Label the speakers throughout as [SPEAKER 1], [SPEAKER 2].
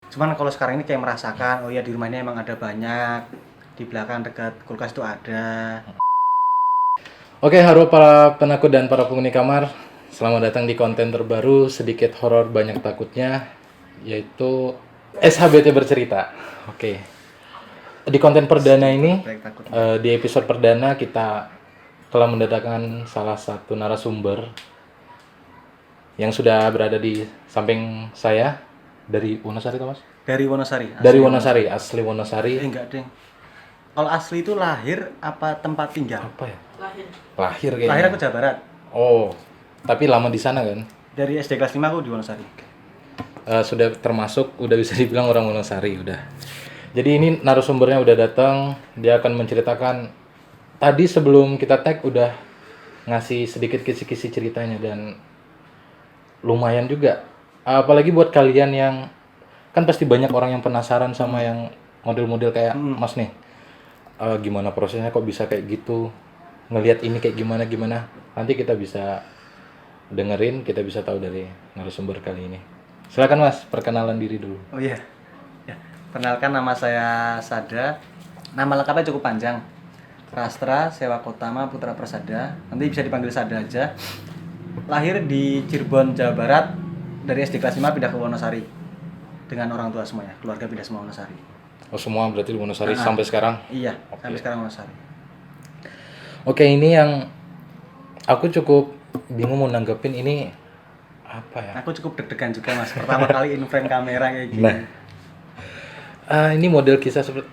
[SPEAKER 1] Cuman kalau sekarang ini kayak merasakan, oh ya di rumah ini emang ada banyak, di belakang dekat kulkas itu ada.
[SPEAKER 2] Oke, halo para penakut dan para penghuni kamar. Selamat datang di konten terbaru sedikit horor banyak takutnya, yaitu SHBT bercerita. Oke. Di konten perdana ini,
[SPEAKER 1] Baik takut.
[SPEAKER 2] di episode perdana kita telah mendatangkan salah satu narasumber yang sudah berada di samping saya dari Wonosari, Thomas?
[SPEAKER 1] Dari Wonosari.
[SPEAKER 2] Dari Wonosari, asli Wonosari.
[SPEAKER 1] Enggak, Deng. Kalau asli itu lahir apa tempat tinggal?
[SPEAKER 2] Apa ya? Lahir kayaknya.
[SPEAKER 1] Lahir aku Jawa Barat.
[SPEAKER 2] Oh, tapi lama di sana kan?
[SPEAKER 1] Dari SD kelas 5 aku di Wonosari.
[SPEAKER 2] Sudah termasuk udah bisa dibilang orang Wonosari udah. Jadi ini narasumbernya udah datang, dia akan menceritakan. Tadi sebelum kita tag udah ngasih sedikit kisi-kisi ceritanya dan lumayan juga. Apalagi buat kalian yang kan pasti banyak orang yang penasaran sama yang model-model kayak Mas nih. Gimana prosesnya kok bisa kayak gitu? Ngelihat ini kayak gimana. Nanti kita bisa dengerin, kita bisa tahu dari narasumber kali ini. Silakan Mas, perkenalan diri dulu.
[SPEAKER 1] Oh iya. Ya, perkenalkan nama saya Sada. Nama lengkapnya cukup panjang. Rastra Sewa Kotama Putra Persada. Nanti bisa dipanggil Sada aja. Lahir di Cirebon, Jawa Barat. Dari SD kelas 5 pindah ke Wonosari. Dengan orang tua semuanya, keluarga pindah semua Wonosari.
[SPEAKER 2] Oh, semua berarti di Wonosari sampai sekarang?
[SPEAKER 1] Iya, sampai sekarang Wonosari.
[SPEAKER 2] Oke, ini yang aku cukup bingung mau nanggepin ini apa ya?
[SPEAKER 1] Aku cukup deg-degan juga Mas. Pertama kali in frame kamera kayak gini.
[SPEAKER 2] Nah, ini model kisah seperti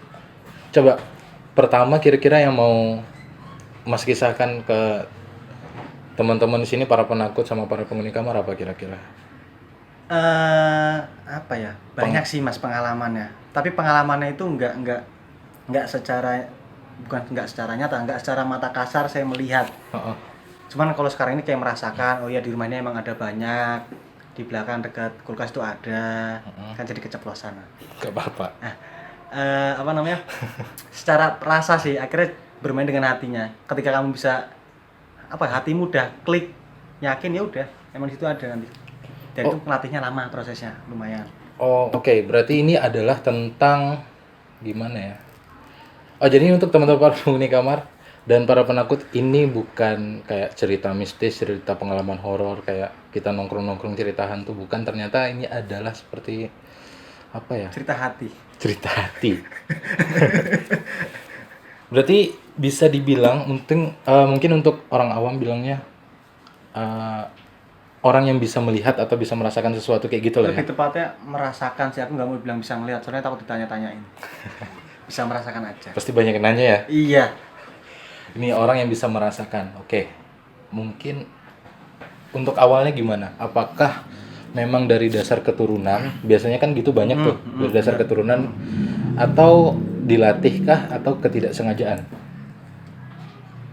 [SPEAKER 2] coba pertama kira-kira yang mau Mas kisahkan ke teman-teman di sini para penakut sama para penghuni kamar apa kira-kira?
[SPEAKER 1] Apa ya? Banyak sih Mas pengalamannya. Tapi pengalamannya itu enggak secara enggak secara nyata, enggak secara mata kasar saya melihat.
[SPEAKER 2] Heeh.
[SPEAKER 1] Cuman kalau sekarang ini kayak merasakan, oh ya di rumah ini emang ada banyak, di belakang dekat kulkas itu ada, kan jadi keceplosan.
[SPEAKER 2] Gak apa-apa.
[SPEAKER 1] Nah, apa namanya? Secara rasa sih akhirnya bermain dengan hatinya. Ketika kamu bisa hatimu udah klik, yakin ya udah, emang di situ ada nanti. Dan itu pelatihnya lama prosesnya, lumayan.
[SPEAKER 2] Oh, oke. Berarti ini adalah tentang gimana ya? Oh, jadi untuk teman-teman para penghuni kamar dan para penakut ini bukan kayak cerita mistis, cerita pengalaman horor kayak kita nongkrong-nongkrong cerita hantu, bukan. Ternyata ini adalah seperti apa ya?
[SPEAKER 1] Cerita hati.
[SPEAKER 2] Cerita hati. Berarti bisa dibilang mungkin untuk orang awam bilangnya orang yang bisa melihat atau bisa merasakan sesuatu kayak gitu lah ya.
[SPEAKER 1] Lebih tepatnya merasakan sih, aku nggak mau bilang bisa ngelihat, soalnya takut ditanya-tanyain. Bisa merasakan aja.
[SPEAKER 2] Pasti banyak yang nanya ya.
[SPEAKER 1] Iya.
[SPEAKER 2] Ini orang yang bisa merasakan. Oke. Mungkin untuk awalnya gimana? Apakah memang dari dasar keturunan? Biasanya kan gitu banyak tuh, dari dasar keturunan atau dilatihkah atau ketidaksengajaan?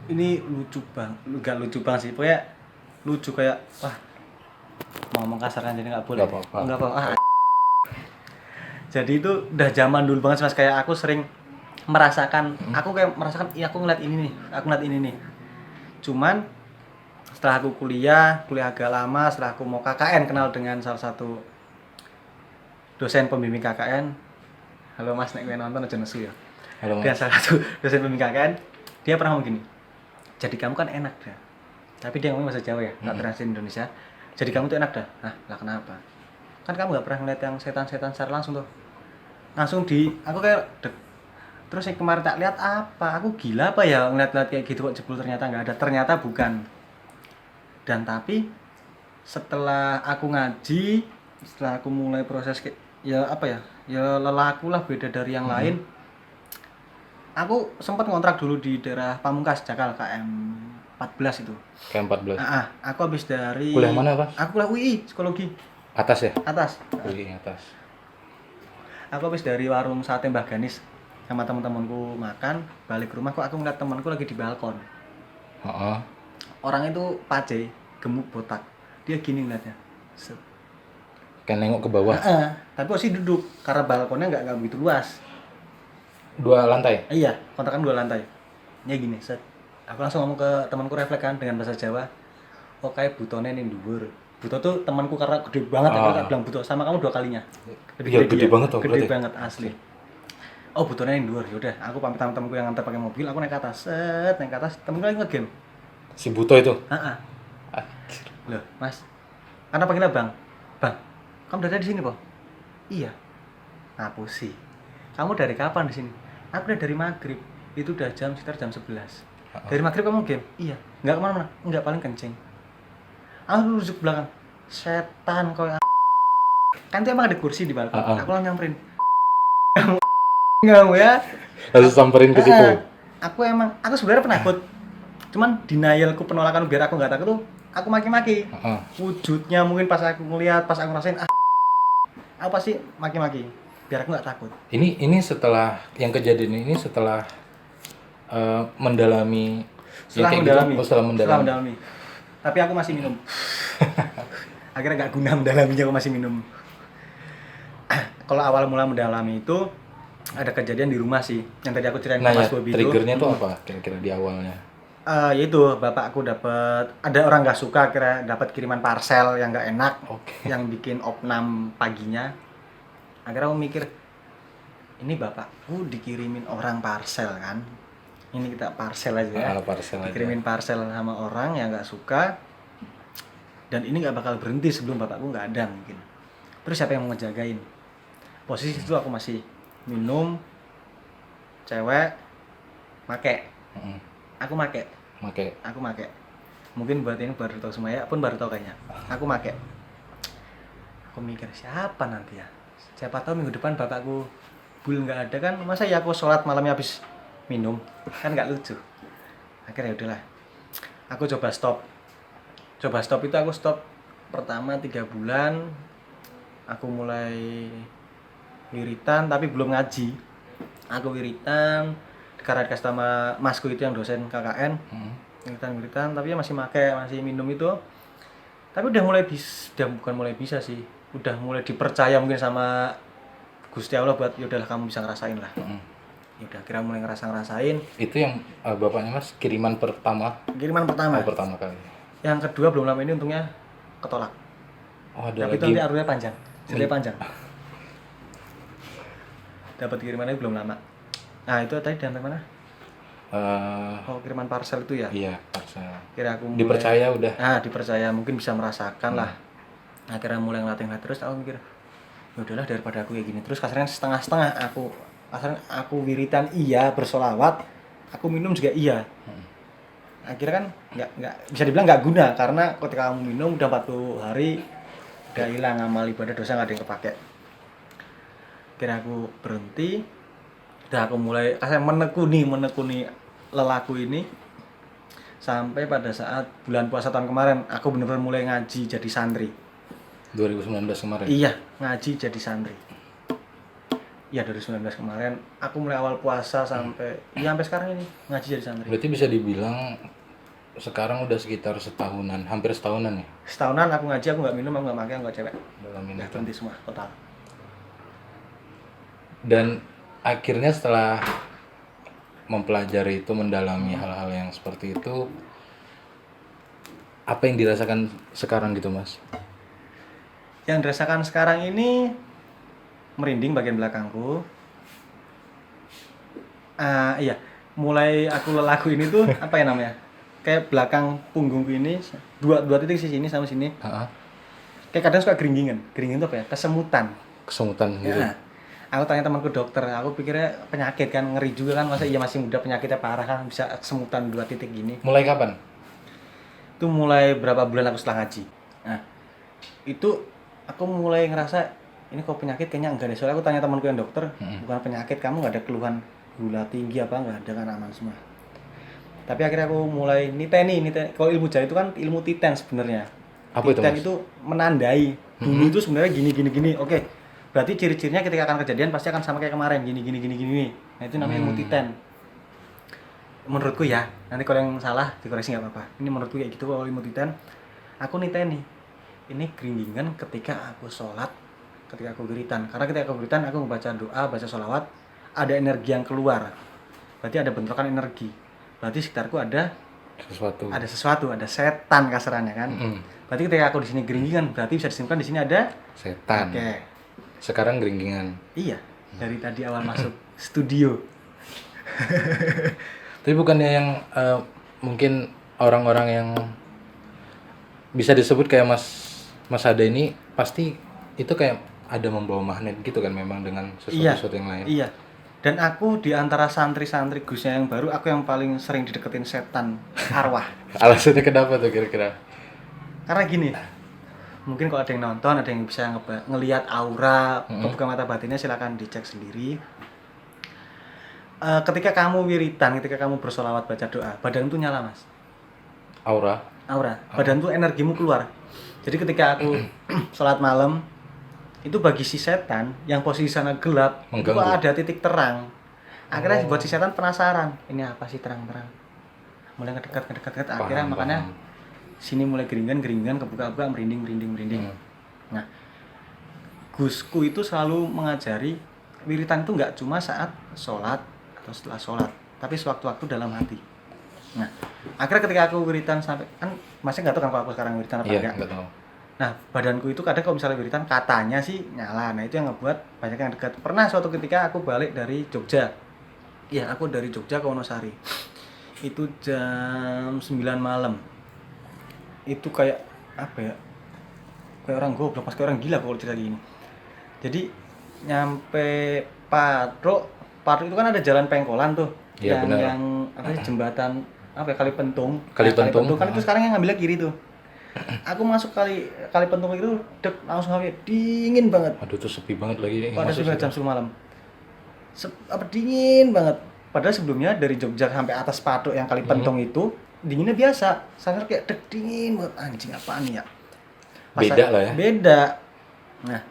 [SPEAKER 1] Ini lucu bang, nggak lucu bang sih, pokoknya lucu kayak wah, mau ngomong kasar kan jadi nggak boleh.
[SPEAKER 2] Nggak apa-apa.
[SPEAKER 1] Jadi itu udah zaman dulu banget Mas, kayak aku sering merasakan, aku kayak merasakan, iya aku ngeliat ini nih, aku ngeliat ini nih. Cuman setelah aku kuliah agak lama, setelah aku mau KKN kenal dengan salah satu dosen pembimbing KKN. Halo Mas, nek kowe nonton aja nesu ya.
[SPEAKER 2] Halo
[SPEAKER 1] Dengan
[SPEAKER 2] Mas.
[SPEAKER 1] salah satu dosen pembimbing KKN, dia pernah ngomong gini. Jadi kamu kan enak dah. Tapi dia ngomong bahasa Jawa ya, nggak translate Indonesia. Jadi kamu tuh enak dah. Lah kenapa? Kan kamu nggak pernah ngeliat yang setan-setan secara langsung tuh. Langsung aku kayak dek. Terus yang kemarin tak lihat apa? Aku gila apa ya ngeliat-ngeliat kayak gitu kok jebul ternyata nggak ada. Ternyata bukan. Dan tapi setelah aku ngaji, setelah aku mulai proses ya lelah aku lah beda dari yang lain. Aku sempat ngontrak dulu di daerah Pamungkas, Jakal KM 14 itu.
[SPEAKER 2] KM 14.
[SPEAKER 1] Aku habis dari
[SPEAKER 2] Kuliah mana, Pak?
[SPEAKER 1] Aku kuliah UI, psikologi.
[SPEAKER 2] Atas ya?
[SPEAKER 1] Atas.
[SPEAKER 2] Wih, atas.
[SPEAKER 1] Aku habis dari warung sate Mbah Ganis sama teman-temanku makan, balik ke rumah kok aku ngeliat temanku lagi di balkon.
[SPEAKER 2] Heeh.
[SPEAKER 1] Orang itu pace, gemuk botak. Dia gini ngeliatnya.
[SPEAKER 2] Kan nengok ke bawah.
[SPEAKER 1] Tapi posisi duduk karena balkonnya nggak begitu luas.
[SPEAKER 2] 2 lantai.
[SPEAKER 1] Iya, kontrakan 2 lantai. Ya gini, set. Aku langsung ngomong ke temanku refleks kan dengan bahasa Jawa. Oh kayak butone ning dhuwur. Buto tuh temanku karena gede banget, aku tak bilang Buto sama kamu 2 kalinya.
[SPEAKER 2] Iya, gede
[SPEAKER 1] dia.
[SPEAKER 2] banget tuh
[SPEAKER 1] Gede
[SPEAKER 2] berarti.
[SPEAKER 1] banget asli. Oh, Butonya yang dhuwur. Yaudah, aku pamit sama temenku yang nganter pakai mobil, aku naik ke atas. Set, naik ke atas, temenku lagi nge-game.
[SPEAKER 2] Si Buto itu.
[SPEAKER 1] Heeh.
[SPEAKER 2] Anjir.
[SPEAKER 1] Loh, Mas. Karena panggilnya Bang. Bang, kamu dari di sini, Po? Iya. Ngapu sih. Kamu dari kapan di sini? Aku udah dari maghrib. Itu udah sekitar jam 11. Dari maghrib kamu game? Iya. Nggak kemana-mana? Nggak, paling kencing. Aku duduk belakang. Setan kau. Kan tuh emang ada kursi di balkon. Aku langsung nyamperin. Kamu ya.
[SPEAKER 2] Lalu samperin ke situ.
[SPEAKER 1] Aku sebenarnya penakut. Cuman denialku, penolakan biar aku nggak takut tuh, aku maki-maki. Wujudnya mungkin pas aku ngeliat, pas aku ngerasain, aku pasti maki-maki biar aku nggak takut.
[SPEAKER 2] Ini setelah yang kejadian ini setelah mendalami
[SPEAKER 1] Setelah
[SPEAKER 2] kayak
[SPEAKER 1] mendalami.
[SPEAKER 2] gitu, setelah
[SPEAKER 1] mendalami. Tapi aku masih minum. Akhirnya nggak guna mendalaminya, aku masih minum. Kalau awal mula mendalami itu ada kejadian di rumah sih, yang tadi aku ceritain ke Mas Bobi itu.
[SPEAKER 2] Triggernya tuh apa kira-kira di awalnya?
[SPEAKER 1] Yaitu bapakku dapat, ada orang nggak suka, kira dapat kiriman parcel yang nggak enak, yang bikin opnam paginya. Akhirnya aku mikir, ini bapakku dikirimin orang parcel kan, ini kita parcel aja ya. Dikirimin parcel sama orang yang nggak suka, dan ini nggak bakal berhenti sebelum bapakku nggak ada mungkin. Terus siapa yang mau ngejagain? Posisi itu aku masih minum, cewek, make. Aku make. Mungkin buat ini baru tahu semuanya, pun baru tahu kayaknya. Aku make. Aku mikir siapa nanti ya? Siapa tahu minggu depan bapakku bul nggak ada kan? Masa ya aku sholat malamnya habis minum? Kan nggak lucu. Akhirnya udahlah. Aku coba stop itu aku stop pertama 3 bulan. Aku mulai wiritan tapi belum ngaji. Aku wiritan karena dikasih sama masku itu yang dosen KKN. Wiritan tapi ya masih minum itu. Tapi udah bukan mulai bisa sih. Udah mulai dipercaya mungkin sama Gusti Allah buat yaudahlah kamu bisa ngerasain lah. Ya udah kira mulai ngerasain.
[SPEAKER 2] Itu yang bapaknya Mas kiriman pertama.
[SPEAKER 1] Pertama
[SPEAKER 2] Kali.
[SPEAKER 1] Yang kedua belum lama ini untungnya ketolak. Tapi itu nanti arusnya panjang. Ceritanya panjang. Dapat kirimannya belum lama. Nah, itu tadi dari mana? Kiriman parcel itu ya?
[SPEAKER 2] Iya, parcel.
[SPEAKER 1] Kira aku
[SPEAKER 2] dipercaya udah.
[SPEAKER 1] Dipercaya, mungkin bisa merasakan lah. Akhirnya mulai ngelatih terus, aku mikir, ya udahlah daripada aku kayak gini terus kasarnya setengah-setengah. Aku wiritan iya, bersolawat, aku minum juga iya. Akhirnya kan nggak bisa dibilang nggak guna, karena ketika kamu minum udah 40 hari udah hilang amal ibadah, dosa nggak ada yang kepake. Akhirnya aku berhenti, udah aku mulai menekuni lelaku ini sampai pada saat bulan puasa tahun kemarin aku benar-benar mulai ngaji jadi santri.
[SPEAKER 2] 2019 kemarin?
[SPEAKER 1] Iya, ngaji jadi santri. Iya, 2019 kemarin aku mulai awal puasa sampai sampai sekarang ini ngaji jadi santri.
[SPEAKER 2] Berarti bisa dibilang sekarang udah sekitar setahunan, hampir setahunan ya?
[SPEAKER 1] Setahunan aku ngaji, aku nggak minum, aku nggak makan, aku nggak cewek.
[SPEAKER 2] Dalam ini
[SPEAKER 1] berhenti semua total.
[SPEAKER 2] Dan akhirnya setelah mempelajari itu, mendalami hal-hal yang seperti itu, apa yang dirasakan sekarang gitu Mas?
[SPEAKER 1] Yang dirasakan sekarang ini merinding bagian belakangku. Iya, mulai aku lelaku ini tuh apa ya namanya? Kayak belakang punggungku ini dua titik sisi ini sama sini. Kayak kadang suka geringgingan. Geringgingan itu apa ya? Kesemutan gitu. Ya. Aku tanya temanku dokter, aku pikirnya penyakit kan, ngeri juga kan, masa iya masih muda penyakitnya parah kan, bisa kesemutan 2 titik gini.
[SPEAKER 2] Mulai kapan?
[SPEAKER 1] Itu mulai berapa bulan aku setelah ngaji. Nah, itu aku mulai ngerasa ini kok penyakit kayaknya enggak deh. Soalnya aku tanya temanku yang dokter, bukan penyakit, kamu nggak ada keluhan gula tinggi apa, nggak ada kan, aman semua. Tapi akhirnya aku mulai niteni. Kalau ilmu jahit itu kan ilmu titen sebenarnya.
[SPEAKER 2] Apa
[SPEAKER 1] titen
[SPEAKER 2] itu,
[SPEAKER 1] itu menandai. Dulu itu sebenarnya gini. Oke. Berarti ciri-cirinya ketika akan kejadian pasti akan sama kayak kemarin, gini. Nah, itu namanya ilmu titen. Menurutku ya, nanti kalau yang salah dikoreksi nggak apa-apa. Ini menurutku kayak gitu. Kalau ilmu titen, aku niteni. Ini geringgingan ketika aku sholat, ketika aku wiritan. Karena ketika aku wiritan, aku membaca doa, baca sholawat, ada energi yang keluar. Berarti ada bentrokan energi. Berarti sekitarku ada sesuatu, ada setan kasarannya kan. Berarti ketika aku di sini geringgingan, berarti bisa disimpulkan di sini ada
[SPEAKER 2] Setan.
[SPEAKER 1] Oke.
[SPEAKER 2] Sekarang geringgingan.
[SPEAKER 1] Iya, dari tadi awal masuk studio.
[SPEAKER 2] Tapi bukannya yang mungkin orang-orang yang bisa disebut kayak Mas Ade ini pasti itu kayak ada membawa magnet gitu kan memang dengan sesuatu yang lain.
[SPEAKER 1] Iya. Dan aku di antara santri-santri Gusnya yang baru, aku yang paling sering dideketin setan arwah.
[SPEAKER 2] Alasannya kenapa tuh kira-kira?
[SPEAKER 1] Karena gini, mungkin kalau ada yang nonton, ada yang bisa ngelihat aura, kebuka mata batinnya, silakan dicek sendiri. Ketika kamu wiritan, ketika kamu bersolawat baca doa, badan tuh nyala mas.
[SPEAKER 2] Aura.
[SPEAKER 1] Badan tuh energimu keluar. Jadi ketika aku sholat malam, itu bagi si setan yang posisi sana gelap, itu
[SPEAKER 2] Mengganggu.
[SPEAKER 1] ada titik terang. Akhirnya buat si setan penasaran, ini apa sih terang-terang. Mulai ngedekat, akhirnya makanya sini mulai geringan, kebuka-buka, merinding. Nah, Gusku itu selalu mengajari wiritan itu nggak cuma saat sholat atau setelah sholat, tapi sewaktu-waktu dalam hati. Nah, akhirnya ketika aku wiritan sampai, kan masih nggak tahu kan kalau aku sekarang wiritan apa enggak.
[SPEAKER 2] Nggak tahu.
[SPEAKER 1] Nah, badanku itu kadang kalau misalnya wiritan katanya sih nyala. Nah, itu yang ngebuat banyak yang dekat. Pernah suatu ketika aku balik dari Jogja. Iya, aku dari Jogja ke Wonosari. Itu jam 9 malam. Itu kayak apa ya? Kayak orang goblok, pas kayak orang gila kalau cerita gini. Jadi nyampe Patruk itu kan ada jalan Pengkolan tuh.
[SPEAKER 2] Iya, benar.
[SPEAKER 1] Yang apa sih jembatan apa ya, Kalipentung.
[SPEAKER 2] Kalipentung.
[SPEAKER 1] Kan itu sekarang yang ngambilnya kiri tuh. Aku masuk Kalipentung itu langsung kayak dingin banget.
[SPEAKER 2] Aduh tuh sepi banget lagi.
[SPEAKER 1] Pada sudah jam 10 malam. Dingin banget. Padahal sebelumnya dari Jogja sampai atas Patruk yang Kalipentung itu dinginnya biasa. Saya kayak dingin banget, anjing apaan nih ya.
[SPEAKER 2] Beda lah ya.
[SPEAKER 1] Beda. Nah,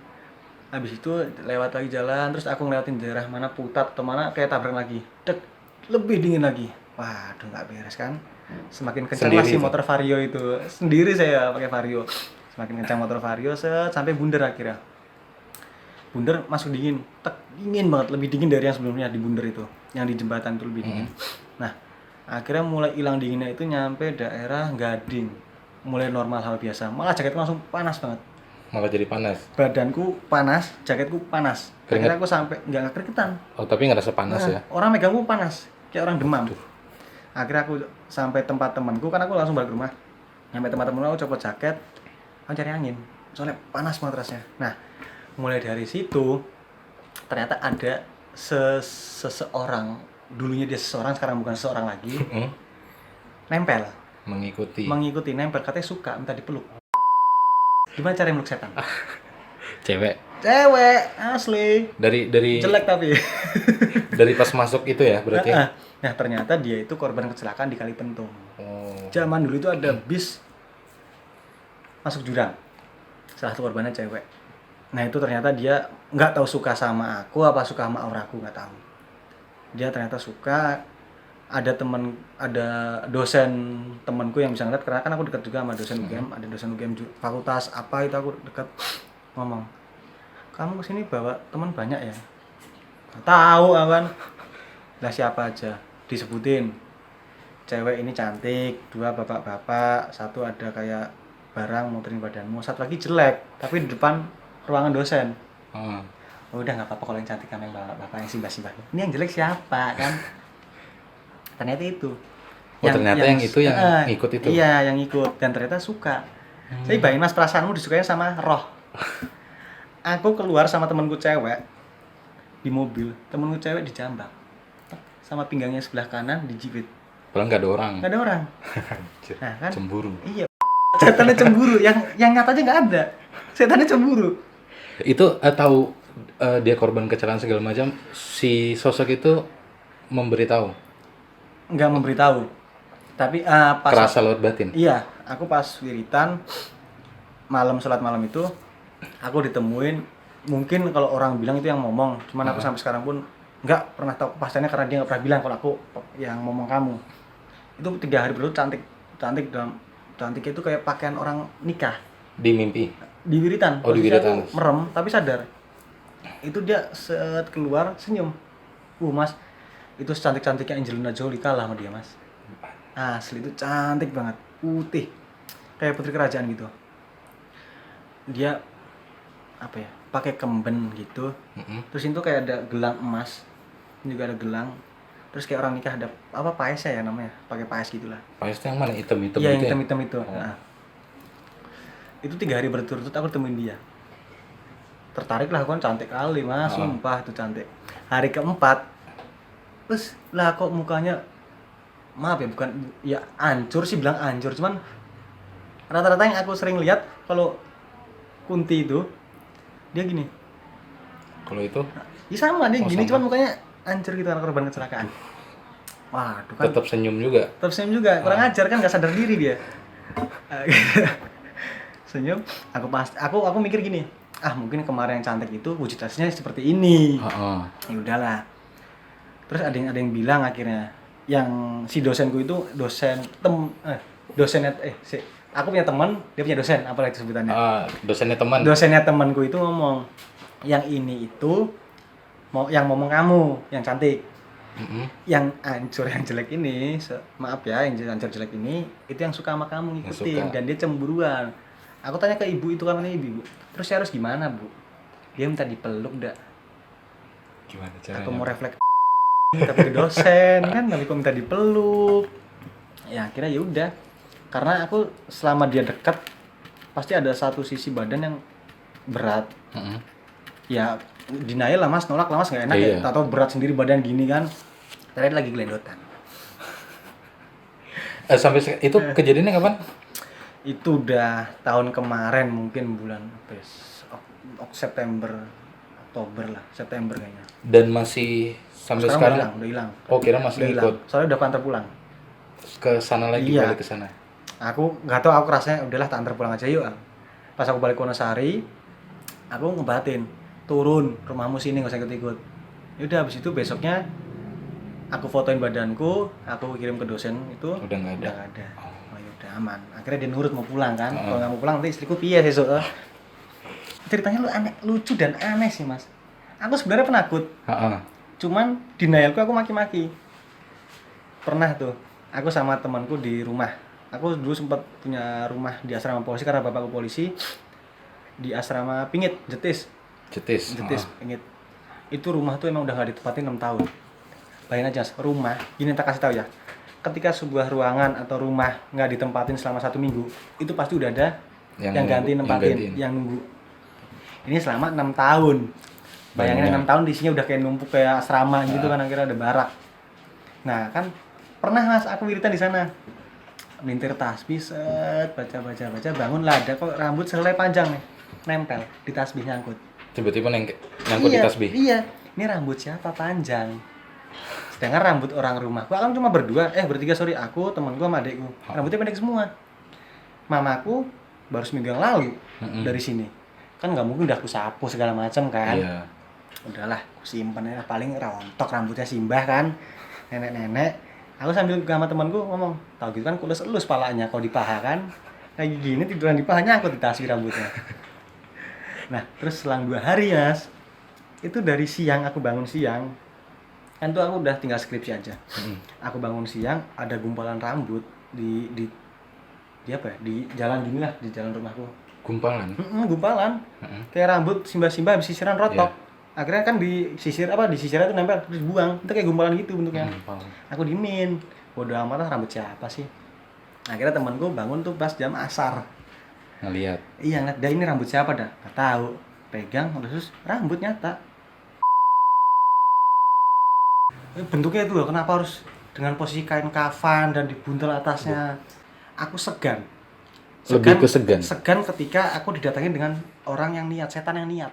[SPEAKER 1] habis itu lewat lagi jalan, terus aku ngelewatin daerah mana Putat atau mana kayak tabrak lagi. Lebih dingin lagi. Waduh, nggak beres kan. Semakin kencang lah si motor Vario itu. Sendiri saya pakai Vario. Semakin kencang motor Vario sampai Bunder akhirnya. Bunder masuk dingin. Dingin banget, lebih dingin dari yang sebelumnya di Bunder itu. Yang di jembatan itu lebih dingin. Nah, akhirnya mulai hilang dinginnya itu nyampe daerah Gading. Mulai normal hal biasa. Malah jaketku langsung panas banget.
[SPEAKER 2] Malah jadi panas.
[SPEAKER 1] Badanku panas, jaketku panas. Akhirnya aku sampai nggak keringetan.
[SPEAKER 2] Oh, tapi ngerasa panas ya?
[SPEAKER 1] Orang megangku panas, kayak orang demam. Akhirnya aku sampai tempat temanku, kan aku langsung balik ke rumah. Sampai tempat temanku aku copot jaket, aku cari angin. Soalnya panas banget rasanya. Nah, mulai dari situ ternyata ada seseorang, dulunya dia seseorang, sekarang bukan seseorang lagi. Nempel.
[SPEAKER 2] Mengikuti
[SPEAKER 1] Nempel, katanya suka minta dipeluk. Gimana cara meluk setan?
[SPEAKER 2] cewek
[SPEAKER 1] Asli.
[SPEAKER 2] dari
[SPEAKER 1] Jelek tapi.
[SPEAKER 2] dari pas masuk itu ya berarti.
[SPEAKER 1] Nah, ternyata dia itu korban kecelakaan di Kalipentung.
[SPEAKER 2] Oh.
[SPEAKER 1] Zaman dulu itu ada bis masuk jurang. Salah satu korbannya cewek. Nah, itu ternyata dia nggak tahu suka sama aku apa suka sama auraku, nggak tahu. Dia ternyata suka. Ada dosen temanku yang bisa ngeliat, karena kan aku dekat juga sama dosen UGM, ada dosen UGM fakultas apa itu, aku dekat, ngomong, kamu kesini bawa teman banyak ya? Nggak tahu awan. Lah siapa aja? Disebutin. Cewek ini cantik, 2 bapak-bapak, 1 ada kayak barang muterin badanmu, 1 lagi jelek tapi di depan ruangan dosen. Oh, udah nggak apa-apa kalau yang cantik kan yang bapak yang simbah-simbah. Ini yang jelek siapa kan? Ternyata itu.
[SPEAKER 2] Ternyata yang itu yang ikut itu.
[SPEAKER 1] Iya, yang ikut dan ternyata suka. Saya bayangin mas, perasaanmu disukain sama roh. Aku keluar sama temanku cewek di mobil, temanku cewek dijambak sama pinggangnya sebelah kanan dijepit.
[SPEAKER 2] Padahal nggak ada orang.
[SPEAKER 1] Nggak ada orang. Nah, kan?
[SPEAKER 2] Cemburu.
[SPEAKER 1] Iya. Setannya cemburu, yang nyatanya nggak ada. Setannya cemburu.
[SPEAKER 2] Itu tahu dia korban kecelakaan segala macam, si sosok itu memberitahu.
[SPEAKER 1] Nggak memberitahu, tapi pas
[SPEAKER 2] kerasa lewat batin.
[SPEAKER 1] Iya, aku pas wiritan malam, sholat malam itu aku ditemuin. Mungkin kalau orang bilang itu yang ngomong, cuman aku sampai sekarang pun nggak pernah tahu pastinya, karena dia nggak pernah bilang kalau aku yang ngomong kamu. Itu 3 hari berlalu cantik itu kayak pakaian orang nikah.
[SPEAKER 2] Di mimpi?
[SPEAKER 1] Di wiritan.
[SPEAKER 2] Oh, di wiritan.
[SPEAKER 1] Merem tapi sadar. Itu dia set keluar senyum. Mas, itu secantik-cantiknya Angelina Jolie kalah sama dia mas. Asli itu cantik banget, putih kayak putri kerajaan gitu. dia apa ya, pakai kemben gitu. Terus itu kayak ada gelang emas, ini juga ada gelang. Terus kayak orang nikah ada apa, paes ya namanya, pakai paes gitulah.
[SPEAKER 2] Paes yang mana, hitam-hitam
[SPEAKER 1] Iya,
[SPEAKER 2] gitu
[SPEAKER 1] yang
[SPEAKER 2] ya?
[SPEAKER 1] hitam-hitam itu. Nah, itu 3 hari berturut-turut aku temuin dia. Tertarik lah, aku kan cantik kali mas, sumpah itu cantik. Hari keempat, terus lah kok mukanya, maaf ya, bukan ya hancur sih, bilang hancur, cuman rata-rata yang aku sering lihat kalau Kunti itu dia gini.
[SPEAKER 2] Kalau itu
[SPEAKER 1] Ya sama dia gini,
[SPEAKER 2] sama.
[SPEAKER 1] cuman mukanya hancur gitu karena korban kecelakaan. Waduh kan.
[SPEAKER 2] tetap senyum juga.
[SPEAKER 1] Tetap senyum juga, kurang ajar kan, nggak sadar diri dia. Senyum, aku mikir gini, mungkin kemarin yang cantik itu wujud aslinya seperti ini. Ya udahlah. Terus ada yang bilang akhirnya, yang si dosenku itu aku punya teman, dia punya dosen, apa itu sebutannya?
[SPEAKER 2] Dosennya teman.
[SPEAKER 1] Dosennya temanku itu ngomong, yang ini itu yang ngomong kamu, yang cantik. Yang hancur, yang jelek ini, maaf ya, yang hancur jelek ini itu yang suka sama kamu, ngikutin, dan dia cemburuan. Aku tanya ke ibu itu, kan ibu, terus saya harus gimana bu? Dia minta dipeluk dak.
[SPEAKER 2] Gimana caranya?
[SPEAKER 1] Aku mau refleks tapi ke dosen kan, tapi kok minta dipeluk. Ya akhirnya ya udah, karena aku selama dia dekat pasti ada satu sisi badan yang berat. Ya denial lah mas, nolak lah mas, nggak enak ya, tahu berat sendiri badan gini kan. Tadi lagi gelendotan.
[SPEAKER 2] Sampai itu kejadiannya kapan?
[SPEAKER 1] Itu udah tahun kemarin, mungkin bulan September, Oktober lah, September kayaknya.
[SPEAKER 2] Dan masih sampai sekarang
[SPEAKER 1] udah hilang.
[SPEAKER 2] Oh, kira masih ikut.
[SPEAKER 1] Soalnya udah antar pulang.
[SPEAKER 2] Ke sana lagi, balik ke sana.
[SPEAKER 1] Aku nggak tahu, aku rasanya udahlah tak antar pulang aja yuk. Pas aku balik ke Wonosari, aku ngebatin, turun rumahmu sini, nggak usah ikut-ikut. Yaudah, habis itu besoknya aku fotoin badanku, aku kirim ke dosen itu.
[SPEAKER 2] Udah nggak ada.
[SPEAKER 1] Oh ya udah aman. Akhirnya dia nurut mau pulang kan. Kalau nggak mau pulang nanti istriku piye sesuk. Ceritanya lucu dan aneh sih mas. Aku sebenarnya penakut. Cuman denialku aku maki-maki. Pernah tuh, aku sama temanku di rumah. Aku dulu sempat punya rumah di asrama polisi karena bapakku polisi. Di asrama Pingit, Jetis, Pingit. Itu rumah tuh emang udah gak ditempatin 6 tahun. Bayangin aja, rumah, gini tak kasih tahu ya. Ketika sebuah ruangan atau rumah nggak ditempatin selama 1 minggu, itu pasti udah ada yang ganti nempatin, yang nunggu. Ini selama 6 tahun. Bayangin 6 tahun di sini udah kayak numpuk kayak asrama gitu kan, akhirnya ada barak. Nah kan pernah mas aku wiritan di sana, melintir tasbih, baca, bangunlah ada kok rambut selai panjang nih, nempel di tasbih, nyangkut.
[SPEAKER 2] Tiba-tiba nyangkut di tasbih.
[SPEAKER 1] Iya, ini rambut siapa panjang? Sedangkan rambut orang rumahku kan cuma bertiga, aku, temanku sama adekku. Rambutnya pendek semua. Mamaku baru seminggu yang lalu dari sini. Kan nggak mungkin udah aku sapu segala macam kan.
[SPEAKER 2] Iya.
[SPEAKER 1] Udahlah, aku simpen aja, paling rontok rambutnya Simbah kan. Nenek-nenek. Aku sambil sama temanku ngomong, tahu gitu kan kulus-elus palanya kalau di paha kan. Kayak gini tiduran di pahanya, aku ditasbih rambutnya. Nah, terus selang 2 hari mas, itu dari siang, aku bangun siang. Kan tuh aku udah tinggal skripsi aja. Aku bangun siang, ada gumpalan rambut di apa ya? Di jalan gini lah, di jalan rumahku.
[SPEAKER 2] Gumpalan.
[SPEAKER 1] Gumpalan. Kayak rambut Simbah habis sisiran rotok. Akhirnya kan disisirnya tuh nempel terus buang. Itu kayak gumpalan gitu bentuknya. Aku dimin. Bodoh amat lah, rambut siapa sih? Akhirnya temanku bangun tuh pas jam asar.
[SPEAKER 2] Ngelihat.
[SPEAKER 1] Iya, ngeliat, ini rambut siapa dah? Enggak tahu. Pegang terus rambut nyata. Bentuknya itu loh, kenapa harus dengan posisi kain kafan dan dibuntel atasnya? Aku segan.
[SPEAKER 2] Lebih ke segan.
[SPEAKER 1] Segan ketika aku didatangi dengan orang yang niat, setan yang niat.